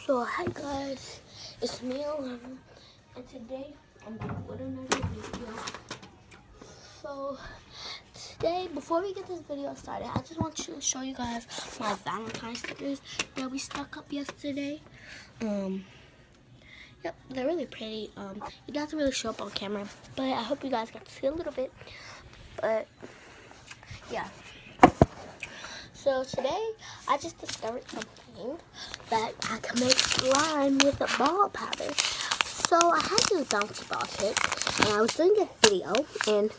So hi guys, it's me Alana, and today I'm back with another video. So today, before we get this video started, I just want to show you guys my Valentine's stickers that we stuck up yesterday. Yep, they're really pretty. It doesn't really show up on camera, but I hope you guys got to see a little bit. But yeah. So today, I just discovered something that I can make slime with a ball powder. So I had this bouncy ball kit, and I was doing a video, and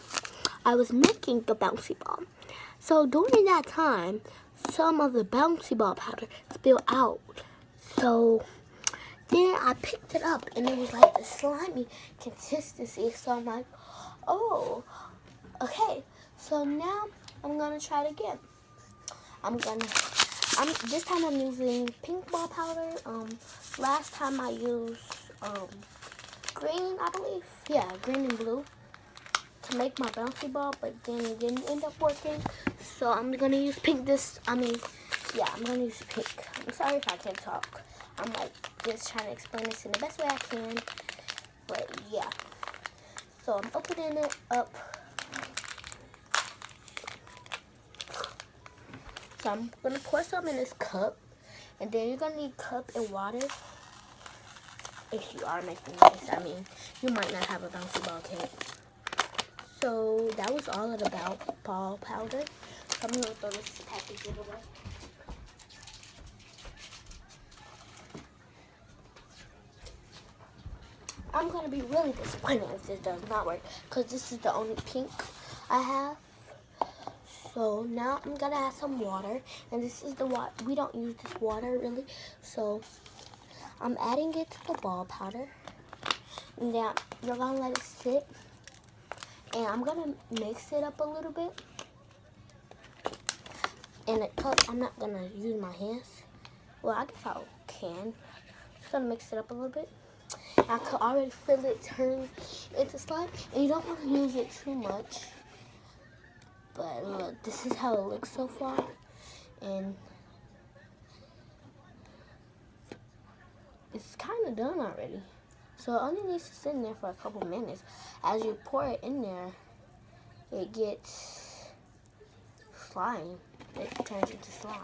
I was making the bouncy ball. So during that time, some of the bouncy ball powder spilled out. So then I picked it up, and it was like the slimy consistency. So I'm like, oh, okay. So now I'm gonna try it again. This time I'm using pink ball powder. Last time I used green, I believe. Yeah, green and blue to make my bouncy ball, but then it didn't end up working. So I'm gonna use pink I'm gonna use pink. I'm sorry if I can't talk. I'm like just trying to explain this in the best way I can. But yeah. So I'm opening it up. So I'm going to pour some in this cup, and then you're going to need cup and water if you are making this. I mean, you might not have a bouncy ball kit. So that was all of the ball powder. So I'm going to throw this package away. I'm going to be really disappointed if this does not work, because this is the only pink I have. So now I'm gonna add some water, and this is the water. We don't use this water really, so I'm adding it to the ball powder. And then you're gonna let it sit, and I'm gonna mix it up a little bit. In a cup, I'm not gonna use my hands. Well, I guess I can. Just gonna mix it up a little bit. I could already feel it turn into slime, and you don't want to use it too much. But look, this is how it looks so far, and it's kind of done already. So it only needs to sit in there for a couple minutes. As you pour it in there, it gets slime. It turns into slime.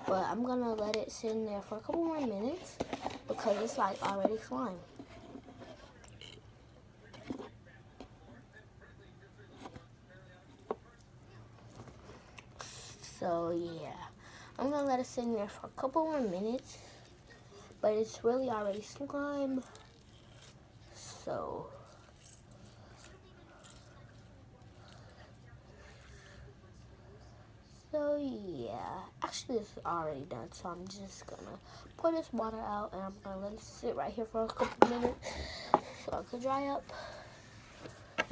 But I'm gonna let it sit in there for a couple more minutes because it's like already slime. So yeah, I'm gonna let it sit in there for a couple more minutes, but it's really already slime. So yeah, actually it's already done. So I'm just gonna pour this water out, and I'm gonna let it sit right here for a couple minutes so it can dry up,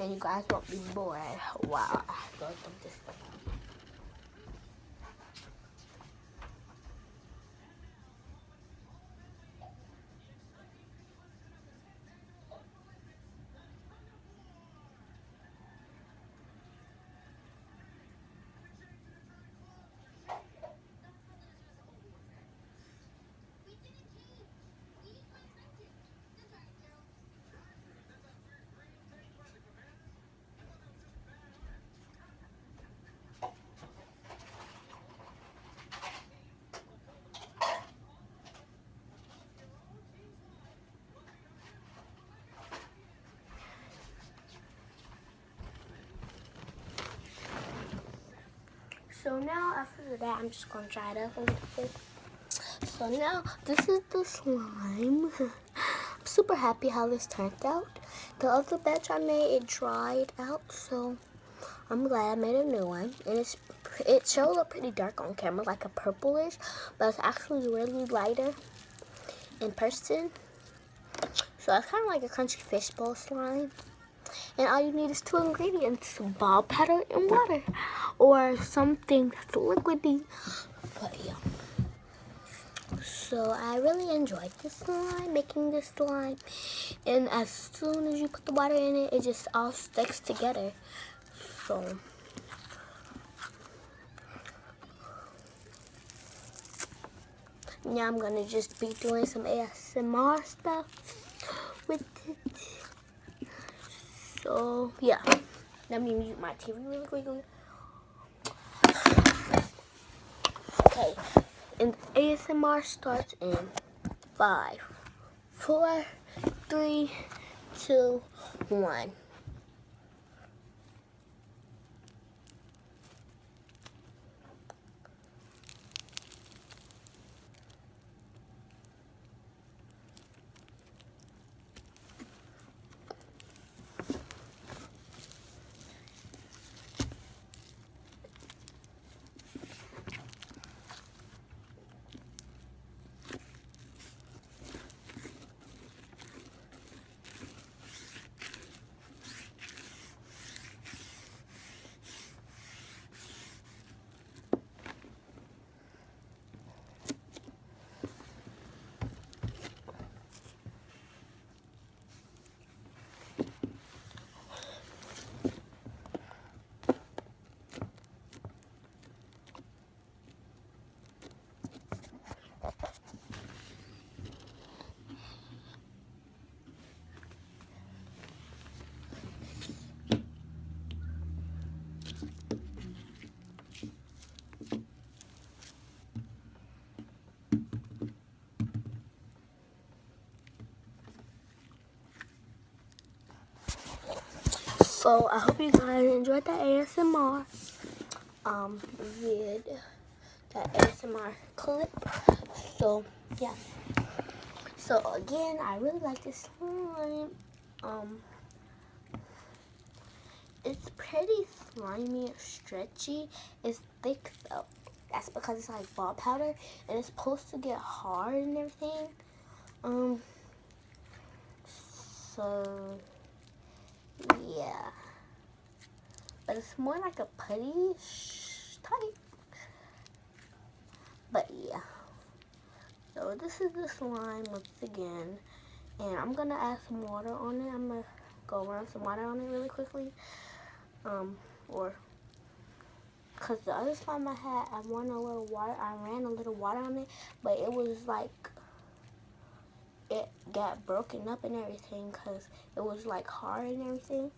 and you guys won't be bored. Wow, I have to dump this stuff out. So now after that, I'm just gonna dry it up a little bit. So now this is the slime. I'm super happy how this turned out. The other batch I made, it dried out, so I'm glad I made a new one. And it shows up pretty dark on camera, like a purplish, but it's actually really lighter in person. So it's kind of like a crunchy fishbowl slime. And all you need is 2 ingredients: ball powder and water, or something that's liquidy. But yeah. So I really enjoyed this slime, making this slime. And as soon as you put the water in it, it just all sticks together. Now I'm gonna just be doing some ASMR stuff with it. So yeah, let me mute my TV really quickly. Okay, and ASMR starts in 5, 4, 3, 2, 1. So I hope you guys enjoyed that ASMR vid, that ASMR clip. So yeah. So again, I really like this slime. It's pretty slimy and stretchy. It's thick though. That's because it's like ball powder and it's supposed to get hard and everything. So yeah. But it's more like a putty type. But yeah. So this is the slime once again. And I'm gonna add some water on it. I'm gonna go run some water on it really quickly. Cause the other slime I had, I ran a little water on it, but it was like, it got broken up and everything, cause it was like hard and everything.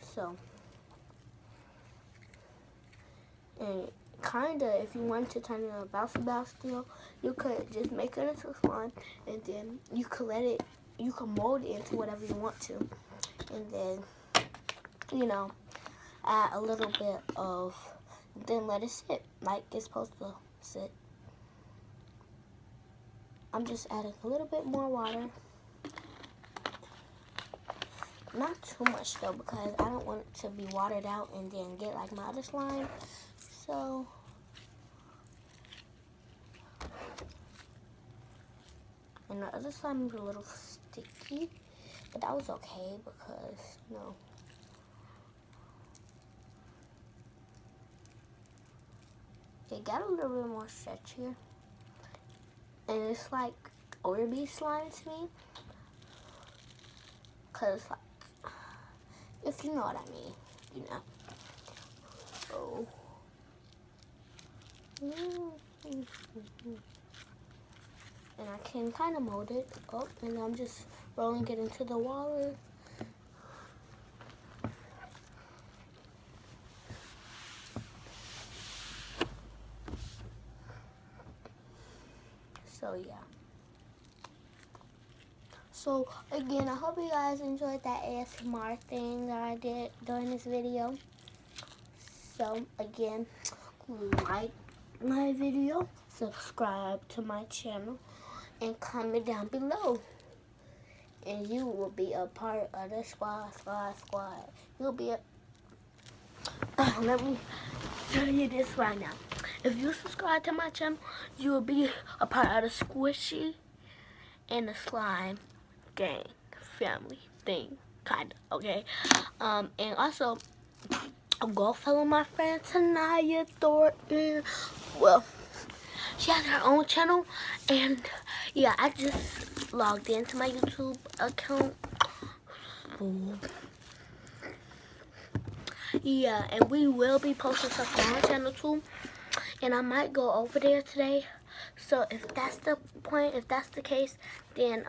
So, and kinda, if you want to turn it into a bouncy ball still, you could just make it into slime, and then you could you can mold it into whatever you want to, and then, you know, add a little bit of, then let it sit like it's supposed to sit. I'm just adding a little bit more water. Not too much though, because I don't want it to be watered out and then get like my other slime. So and the other slime was a little sticky, but that was okay because, you know, it got a little bit more stretchier. And it's like Orbeez slime to me. Cause like, if you know what I mean, you know. So, and I can kind of mold it up, and I'm just rolling it into the water. So yeah. So again, I hope you guys enjoyed that ASMR thing that I did during this video. So again, like my video, subscribe to my channel, and comment down below. And you will be a part of the squad. You'll be a... let me tell you this right now. If you subscribe to my channel, you will be a part of the Squishy and the Slime gang family thing, kind of, okay? And also, go follow my friend Tanaya Thornton. Well, she has her own channel, and yeah, I just logged into my YouTube account. Yeah, and we will be posting stuff on our channel too, and I might go over there today So if that's the point, if that's the case, then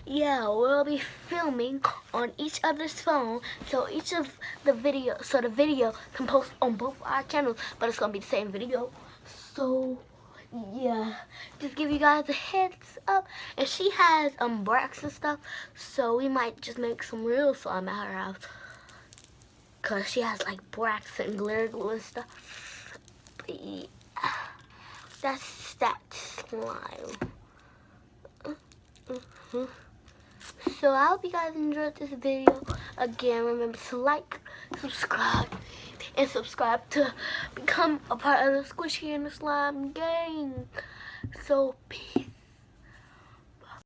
yeah, we'll be filming on each other's phone. So each of the video can post on both our channels, but it's gonna be the same video. So yeah, just give you guys a heads up. And she has bracts and stuff, so we might just make some real slime at her house, cause she has like bracts and glitter glue and stuff. But yeah, that's that slime. So I hope you guys enjoyed this video. Again, remember to like, subscribe, and subscribe to become a part of the Squishy and the Slime gang. So peace.